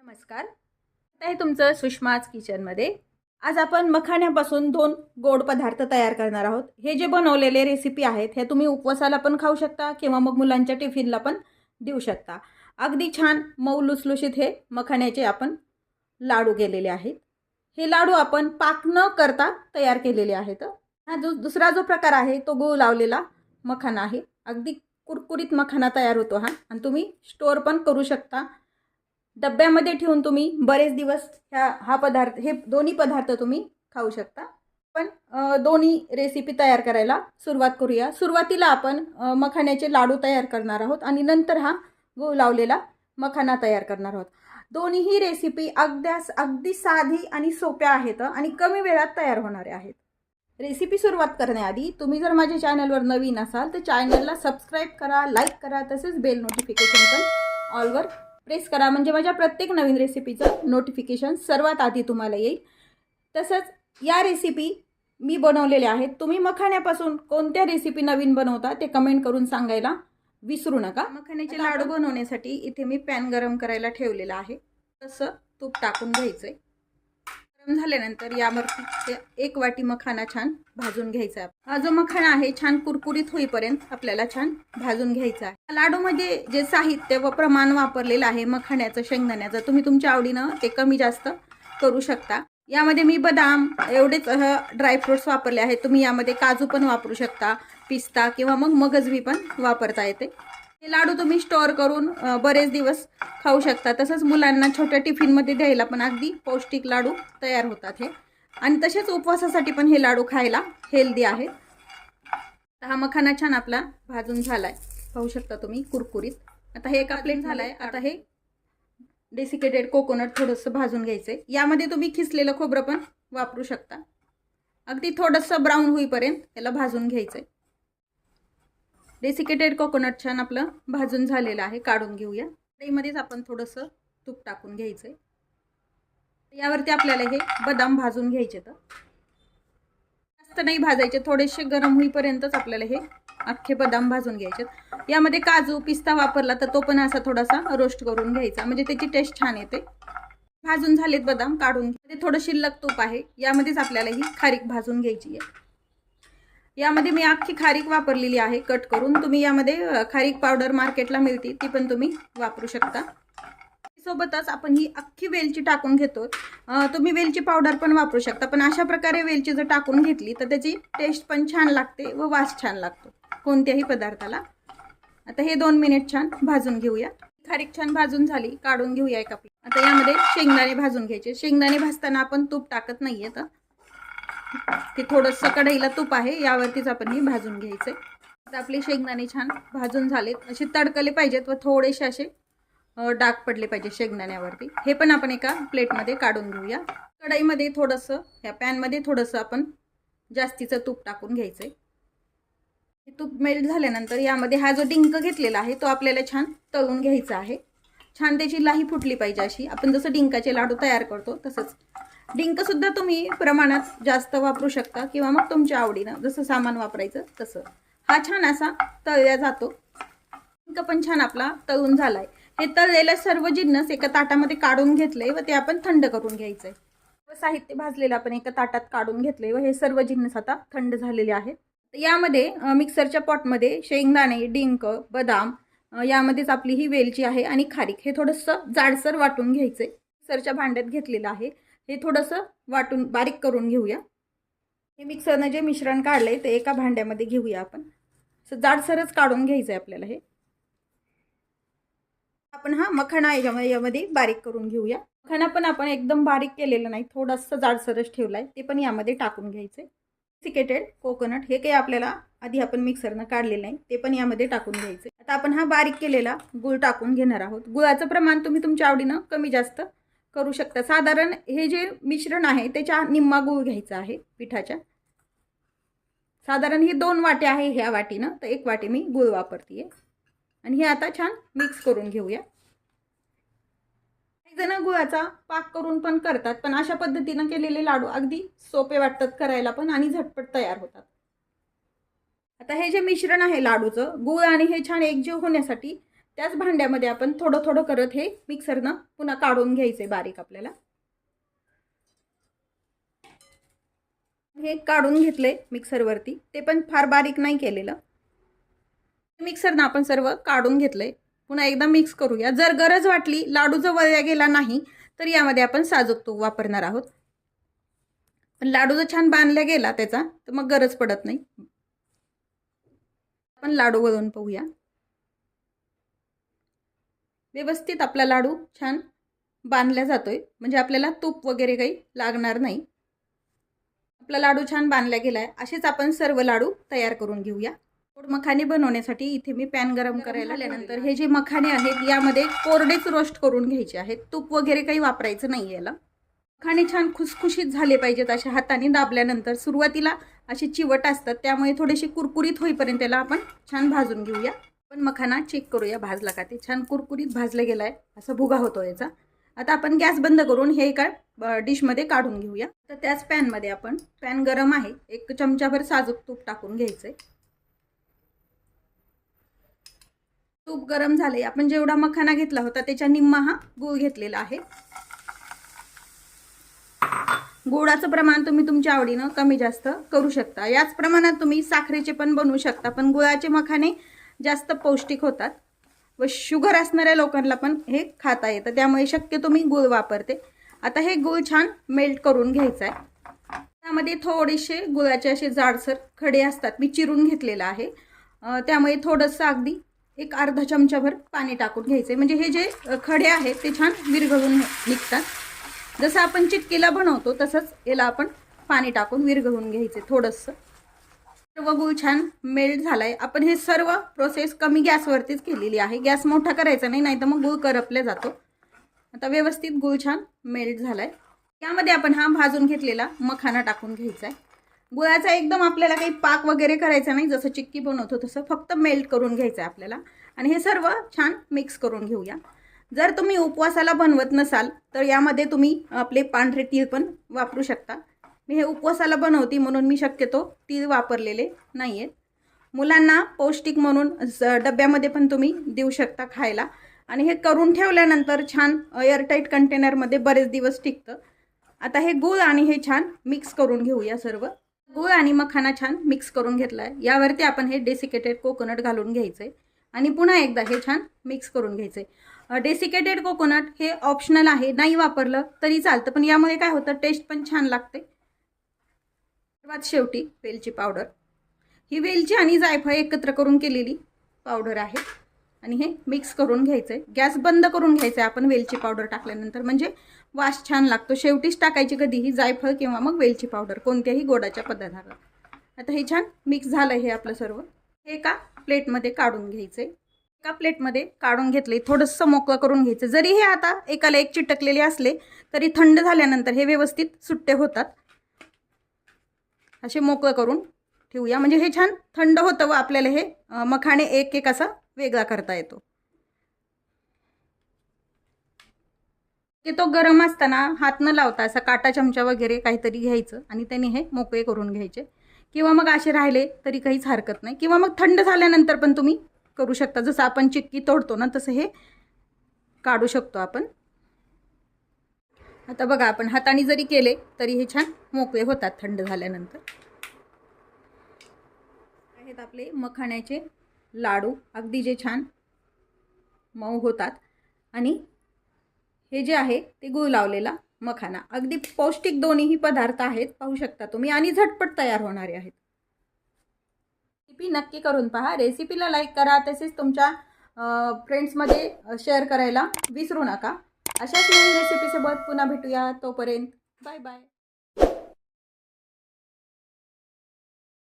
नमस्कार. आता हे तुमचं सुषमाज किचनमध्ये. आज आपण मखाण्यापासून 2 गोड पदार्थ तयार करणार आहोत. हे जे बनवलेले रेसिपी आहेत हे तुम्ही उपवासाला पण खाऊ शकता किंवा मग मुलांच्या टिफिनला पण देऊ शकता. अगदी छान मऊ लुसलुशीत हे मखाण्याचे आपण लाडू केलेले आहेत. हे लाडू आपण पाक न करता तयार केलेले आहेत. हा दुसरा जो प्रकार आहे तो गूळ लावलेला मखाना आहे. अगदी कुरकुरीत मखाना तयार होतो हा, आणि तुम्ही स्टोअर पण करू शकता. डब्यामध्ये ठेवून तुम्ही बरेच दिवस हे दोन्ही पदार्थ तुम्ही खाऊ शकता. पण दोन्ही रेसिपी तयार करायला सुरुवात करूया. सुरुवातीला आपण मखाण्याचे लाडू तयार करणार आहोत आणि नंतर हा गूळ लावलेला मखाना तयार करणार आहोत. दोन्हीही रेसिपी अगदी साधी आणि सोप्या आहेत आणि कमी वेळात तयार होणाऱ्या आहेत. रेसिपी सुरुवात करण्याआधी तुम्ही जर माझ्या चॅनलवर नवीन असाल तर चॅनलला सबस्क्राईब करा, लाईक करा, तसेच बेल नोटिफिकेशन पण ऑलवर प्रेस करा, म्हणजे माझ्या प्रत्येक नवीन रेसिपीचं नोटिफिकेशन सर्वात आधी तुम्हाला येईल. तसंच या रेसिपी मी बनवलेल्या आहेत. तुम्ही मखाण्यापासून कोणत्या रेसिपी नवीन बनवता ते कमेंट करून सांगायला विसरू नका. मखाण्याचे लाडू बनवण्यासाठी इथे मी पॅन गरम करायला ठेवलेला आहे. तसं तूप टाकून घ्यायचं आहे. गरम झाल्यानंतर यावरती 1 वाटी मखाना छान भाजून घ्यायचा आहे. हा जो मखाना आहे छान कुरकुरीत होईपर्यंत आपल्याला छान भाजून घ्यायचा आहे. लाडूमध्ये जे साहित्य व प्रमाण वापरलेलं आहे मखाण्याचं, शेंगदाण्याचं, तुम्ही तुमच्या आवडीनं ते कमी जास्त करू शकता. यामध्ये मी बदाम एवढेच ड्रायफ्रुट्स वापरले आहेत. तुम्ही यामध्ये काजू पण वापरू शकता, पिस्ता किंवा मग मगजबी पण वापरता येते. हे लाडू तुम्ही स्टोअर करून बरेच दिवस खाऊ शकता. तसंच मुलांना छोट्या टिफिनमध्ये द्यायला पण अगदी पौष्टिक लाडू तयार होतात हे. आणि तसेच उपवासासाठी पण हे लाडू खायला हेल्दी आहेत. हा मखाना छान आपला भाजून झालाय, पाहू शकता तुम्ही कुरकुरीत. आता हे एका प्लेट झालाय. आता हे डेसिकेटेड कोकोनट थोडंसं भाजून घ्यायचंय. यामध्ये तुम्ही खिसलेलं खोबरं पण वापरू शकता. अगदी थोडंसं ब्राऊन होईपर्यंत याला भाजून घ्यायचंय. डेसिकेटेड कोकोनट छान आपलं भाजून झालेलं आहे, काढून घेऊया. त्यामध्येच आपण थोडंसं तूप टाकून घ्यायचंय. यावरती आपल्याला हे बदाम भाजून घ्यायचे. तर जास्त नाही भाजायचे, थोडेसे गरम होईपर्यंतच आपल्याला हे अख्खे बदाम भाजून घ्यायचे. यामध्ये काजू पिस्ता वापरला तर तो पण असा थोडासा रोस्ट करून घ्यायचा, म्हणजे त्याची टेस्ट छान येते. भाजून झालेत बदाम, काढून घ्यायचे. थोडं शिल्लक तूप आहे, यामध्येच आपल्याला ही खारीक भाजून घ्यायची आहे. यामध्ये मी अख्खी खारीक वापरलेली आहे कट करून. तुम्ही यामध्ये खारीक पावडर मार्केटला मिळते, ती पण तुम्ही वापरू शकता. सोबतच आपण ही अख्खी वेलची टाकून घेतो. तुम्ही वेलची पावडर पण वापरू शकता, पण अशा प्रकारे वेलची जर टाकून घेतली तर त्याची टेस्ट पण छान लागते व वास छान लागतो कोणत्याही पदार्थाला. आता हे 2 मिनिट छान भाजून घेऊया. खारीक छान भाजून झाली, काढून घेऊया एका प्लेट. आता यामध्ये शेंगदाणे भाजून घ्यायचे. शेंगदाणे भाजताना आपण तूप टाकत नाहीये, तर ते थोडंसं कढईला तूप आहे यावरतीच आपण हे भाजून घ्यायचंय. आता आपले शेंगदाणे छान भाजून झालेत. असे तडकले पाहिजेत व थोडेसे असे डाग पडले पाहिजे शेंगदाण्यावरती. हे पण आपण एका प्लेटमध्ये काढून घेऊया. कढईमध्ये थोडंसं, या पॅनमध्ये थोडंसं आपण जास्तीचं तूप टाकून घ्यायचंय. हे तूप मेल्ट झाल्यानंतर यामध्ये हा जो डिंक घेतलेला आहे तो आपल्याला छान तळून घ्यायचा आहे. छान त्याची लाही फुटली पाहिजे अशी. आपण जसं डिंकाचे लाडू तयार करतो तसंच. डिंकसुद्धा तुम्ही प्रमाणात जास्त वापरू शकता किंवा मग तुमच्या आवडीनं जसं सामान वापरायचं तसं. हा छान असा तळला जातो. डिंक पण छान आपला तळून झालाय. हे तळलेलं सर्व जिन्नस एका ताटामध्ये काढून घेतले व ते आपण थंड करून घ्यायचंय. साहित्य भाजलेलं आपण एका ताटात काढून घेतले व हे सर्व जिन्नस आता थंड झालेले आहेत. यामध्ये मिक्सरच्या पॉटमध्ये शेंगदाणे, डिंक, बदाम, यामध्येच आपली ही वेलची आहे आणि खारीक हे थोडंसं जाडसर वाटून घ्यायचंय. मिक्सरच्या भांड्यात घेतलेलं आहे. हे थोडंसं वाटून बारीक करून घेऊया. हे मिक्सरनं जे मिश्रण काढलंय ते एका भांड्यामध्ये घेऊया आपण. असं जाडसरच काढून घ्यायचंय आपल्याला. हे आपण हा मखाना यामध्ये बारीक करून घेऊया. मखाना पण आपण एकदम बारीक केलेलं नाही, थोडंसं जाडसरच ठेवलाय. ते पण यामध्ये टाकून घ्यायचंय. डेसिकेटेड कोकोनट हे काही आपल्याला आधी आपण मिक्सरनं काढलेलं नाही, ते पण यामध्ये टाकून घ्यायचं. आता आपण हा बारीक केलेला गूळ टाकून घेणार आहोत. गुळाचं प्रमाण तुम्ही तुमच्या आवडीनं कमी जास्त करू शकता. साधारण हे जे मिश्रण आहे त्याच्या निम्मा गूळ घ्यायचा आहे पिठाच्या. साधारण हे 2 वाट्या आहे ह्या वाटीनं, तर 1 वाटी मी गूळ वापरते. आणि हे आता छान मिक्स करून घेऊया. काही जण गुळाचा पाक करून पण करतात, पण अशा पद्धतीनं केलेले लाडू अगदी सोपे वाटतात करायला पण आणि झटपट तयार होतात. आता हे जे मिश्रण आहे लाडूचं, गूळ आणि हे छान एकजीव होण्यासाठी त्याच भांड्यामध्ये आपण थोडं थोडं करत हे मिक्सरनं पुन्हा काढून घ्यायचे बारीक आपल्याला. हे काढून घेतले मिक्सरवरती, ते पण फार बारीक नाही केलेलं. मिक्सरनं आपण सर्व काढून घेतले. पुन्हा एकदा मिक्स करूया. जर गरज वाटली लाडू जर वळला गेला नाही तर यामध्ये आपण साजूक तूप वापरणार आहोत. पण लाडू जर छान बांधला गेला त्याचा तर मग गरज पडत नाही. आपण लाडू वळून पाहूया. व्यवस्थित आपला लाडू छान बांधला जातोय, म्हणजे आपल्याला तूप वगैरे काही लागणार नाही. आपला लाडू छान बांधला गेलाय. असेच आपण सर्व लाडू तयार करून घेऊया. गोड मखाने बनवण्यासाठी इथे मी पॅन गरम करायला आल्यानंतर हे जे मखाने आहेत यामध्ये कोरडेच रोस्ट करून घ्यायचे आहेत. तूप वगैरे काही वापरायचं नाही याला. मखाने छान खुसखुशीत झाले पाहिजेत. अशा हाताने दाबल्यानंतर सुरुवातीला अशी चिवट असतात, त्यामुळे थोडेसे कुरकुरीत होईपर्यंत त्याला आपण छान भाजून घेऊया. पण मखाना चेक करूया भाजला का ते. छान कुरकुरीत भाजला गेलाय, असा भुगा होतो याचा. आता आपण गॅस बंद करून हे एका डिशमध्ये काढून घेऊया. तर त्याच पॅनमध्ये आपण, पॅन गरम आहे, 1 चमचाभर साजूक तूप टाकून घ्यायचंय. तूप गरम झाले. आपण जेवढा मखाना घेतला होता त्याच्या निम्मा हा गूळ घेतलेला आहे. गुळाचं प्रमाण तुम्ही तुमच्या आवडीनं कमी जास्त करू शकता. याच प्रमाणात तुम्ही साखरेचे पण बनवू शकता, पण गुळाचे मखाने जास्त पौष्टिक होतात व शुगर असणाऱ्या लोकांना पण हे खाता येतं, त्यामुळे शक्यतो मी गूळ वापरते. आता हे गूळ छान मेल्ट करून घ्यायचं आहे. त्यामध्ये थोडेसे गुळाचे असे जाडसर खडे असतात, मी चिरून घेतलेलं आहे. त्यामुळे थोडंसं अगदी 1 अर्धा चमचाभर पाणी टाकून घ्यायचे, म्हणजे हे जे खडे आहेत ते छान विरघळून निघतात. जसं आपण चिक्कीला बनवतो तसंच याला आपण पाणी टाकून विरघळून घ्यायचे थोडंसं. सर्व गूळ छान मेल्ट झालाय. आपण हे सर्व प्रोसेस कमी गॅसवरतीच केलेली आहे. गॅस मोठा करायचा नाही, नाहीतर मग गूळ करपला जातो. आता व्यवस्थित गूळ छान मेल्ट झालाय. यामध्ये आपण हा भाजून घेतलेला मखाना टाकून घ्यायचा आहे. गुळाचा एकदम आपल्याला काही पाक वगैरे करायचा नाही, जसं चिक्की बनवतो तसं फक्त मेल्ट करून घ्यायचं आहे आपल्याला. आणि हे सर्व छान मिक्स करून घेऊया. जर तुम्ही उपवासाला बनवत नसाल तर यामध्ये तुम्ही आपले पांढरे तीळ पण वापरू शकता. मी हे उपवासाला बनवते म्हणून मी शक्यतो तीळ वापरलेले नाही आहेत. मुलांना पौष्टिक म्हणून डब्यामध्ये पण तुम्ही देऊ शकता खायला. आणि हे करून ठेवल्यानंतर छान एअरटाईट कंटेनरमध्ये बरेच दिवस टिकतं. आता हे गूळ आणि हे छान मिक्स करून घेऊया. सर्व गूळ आणि मखाना छान मिक्स करून घेतला आहे. यावरती आपण हे डेसिकेटेड कोकोनट घालून घ्यायचं आहे आणि पुन्हा एकदा हे छान मिक्स करून घ्यायचं आहे. डेसिकेटेड कोकोनट हे ऑप्शनल आहे, नाही वापरलं तरी चालतं, पण यामुळे काय होतं टेस्ट पण छान लागते. सर्वात शेवटी वेलची पावडर. ही वेलची आणि जायफळ एकत्र करून केलेली पावडर आहे आणि हे मिक्स करून घ्यायचं आहे. गॅस बंद करून घ्यायचं आहे आपण वेलची पावडर टाकल्यानंतर, म्हणजे वास छान लागतो. शेवटीच टाकायची कधीही जायफळ किंवा मग वेलची पावडर कोणत्याही गोडाच्या पदार्थाला. आता हे छान मिक्स झालं हे आपलं सर्व. हे एका प्लेटमध्ये काढून घ्यायचं आहे. एका प्लेटमध्ये काढून घेतले, थोडंसं मोकळं करून घ्यायचं. जरी हे आता एकाला एक चिटकलेले असले तरी थंड झाल्यानंतर हे व्यवस्थित सुट्टे होतात. असे मोकळं करून ठेवूया, म्हणजे हे छान थंड होतं व आपल्याला हे मखाने एक एक असा वेगळा करता येतो. की तो गरम असताना हात न लावता असा काटा चमचा वगैरे काहीतरी घ्यायचं आणि त्याने हे मोकळे करून घ्यायचे, किंवा मग असे राहिले तरी काहीच हरकत नाही, किंवा मग थंड झाल्यानंतर पण तुम्ही करू शकता. जसं आपण चिक्की तोडतो ना तसं हे काढू शकतो आपण. आता बघा आपण हाताने जरी केले तरी हे छान मोकळे होतात थंड झाल्यानंतर. आहेत आपले मखाण्याचे लाडू, अगदी जे छान मऊ होतात. आणि हे जे आहे ते गूळ लावलेला मखाना, अगदी पौष्टिक दोन्हीही पदार्थ आहेत, पाहू शकता तुम्ही, आणि झटपट तयार होणारे आहेत. रेसिपी नक्की करून पहा. रेसिपीला लाईक करा, तसेच तुमच्या फ्रेंड्समध्ये शेअर करायला विसरू नका. अशाच नवीन रेसिपीसोबत पुन्हा भेटूया. तोपर्यंत बाय बाय.